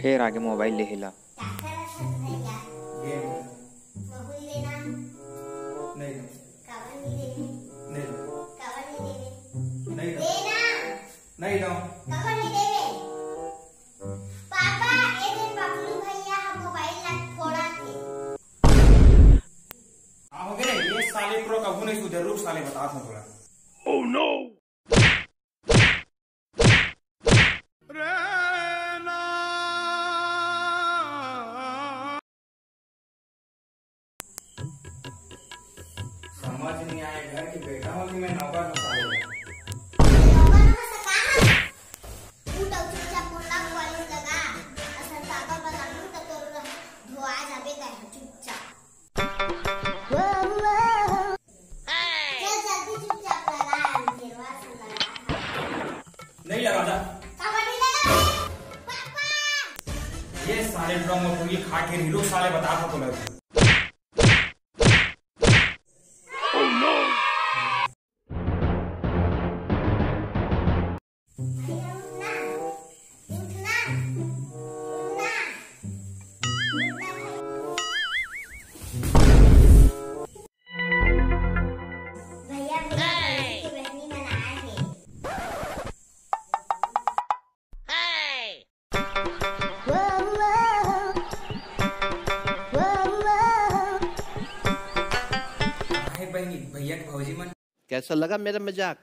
फिर आगे मोबाइल ले हिला। साले प्रो कबू नहीं सुधर, रुक साले बता था थोड़ा। Oh no! समझ नहीं आया घर की बेटा हूँ कि मैं नौकर हूँ साले। नहीं लगा था ये साले ड्रम में ये खा के हीरो साले बता था तो लगा। भैया के भौजी मन कैसा लगा मेरा मजाक?